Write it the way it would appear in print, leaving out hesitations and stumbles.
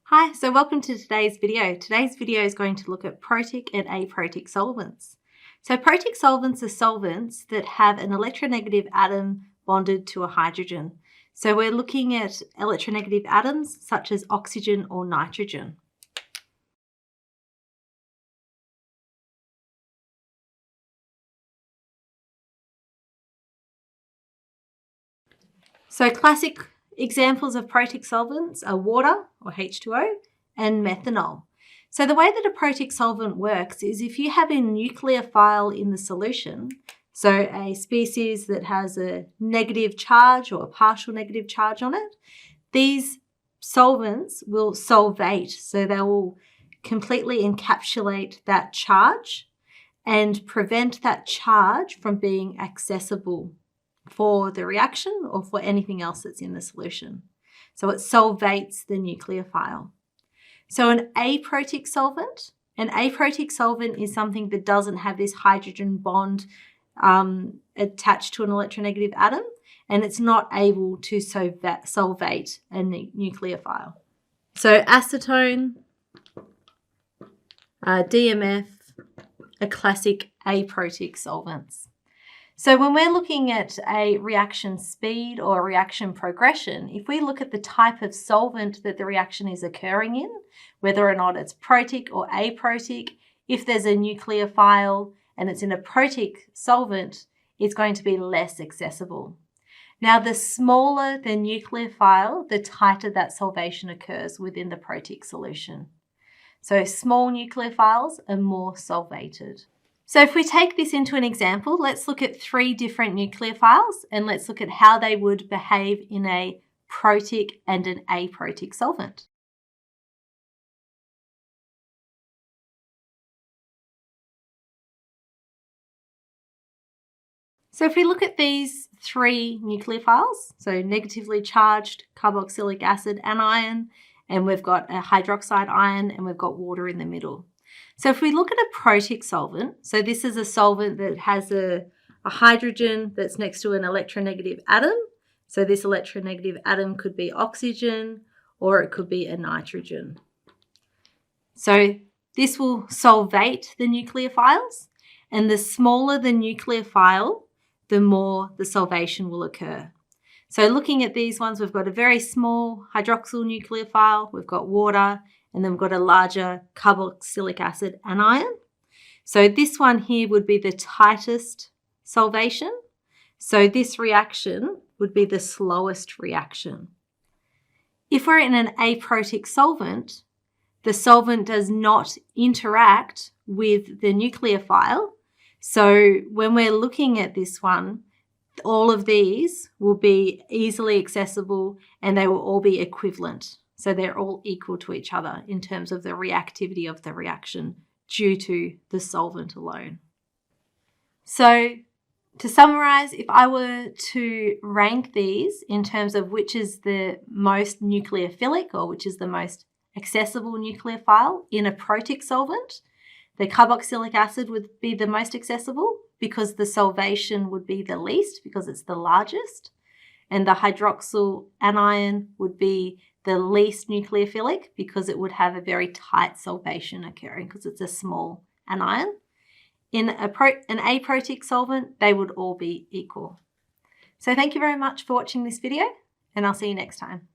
Hi, so welcome to today's video. Today's video is going to look at protic and aprotic solvents. So protic solvents are solvents that have an electronegative atom bonded to a hydrogen. So we're looking at electronegative atoms such as oxygen or nitrogen. So classic examples of protic solvents are water, or H2O, and methanol. So the way that a protic solvent works is if you have a nucleophile in the solution, so a species that has a negative charge or a partial negative charge on it, these solvents will solvate, so they will completely encapsulate that charge and prevent that charge from being accessible for the reaction or for anything else that's in the solution. So it solvates the nucleophile. So an aprotic solvent is something that doesn't have this hydrogen bond attached to an electronegative atom, and it's not able to solvate a nucleophile. So acetone, DMF are classic aprotic solvents. So when we're looking at a reaction speed or a reaction progression, if we look at the type of solvent that the reaction is occurring in, whether or not it's protic or aprotic, if there's a nucleophile and it's in a protic solvent, it's going to be less accessible. Now, the smaller the nucleophile, the tighter that solvation occurs within the protic solution. So small nucleophiles are more solvated. So if we take this into an example, let's look at 3 different nucleophiles and let's look at how they would behave in a protic and an aprotic solvent. So if we look at these 3 nucleophiles, so negatively charged carboxylic acid anion, and we've got a hydroxide ion, and we've got water in the middle. So if we look at a protic solvent, so this is a solvent that has a hydrogen that's next to an electronegative atom. So this electronegative atom could be oxygen or it could be a nitrogen. So this will solvate the nucleophiles, and the smaller the nucleophile, the more the solvation will occur. So looking at these ones, we've got a very small hydroxyl nucleophile, we've got water, and then we've got a larger carboxylic acid anion. So this one here would be the tightest solvation. So this reaction would be the slowest reaction. If we're in an aprotic solvent, the solvent does not interact with the nucleophile. So when we're looking at this one, all of these will be easily accessible and they will all be equivalent. So they're all equal to each other in terms of the reactivity of the reaction due to the solvent alone. So to summarize, if I were to rank these in terms of which is the most nucleophilic or which is the most accessible nucleophile in a protic solvent, the carboxylic acid would be the most accessible because the solvation would be the least because it's the largest, and the hydroxyl anion would be the least nucleophilic because it would have a very tight solvation occurring because it's a small anion. In an aprotic solvent, they would all be equal. So thank you very much for watching this video, and I'll see you next time.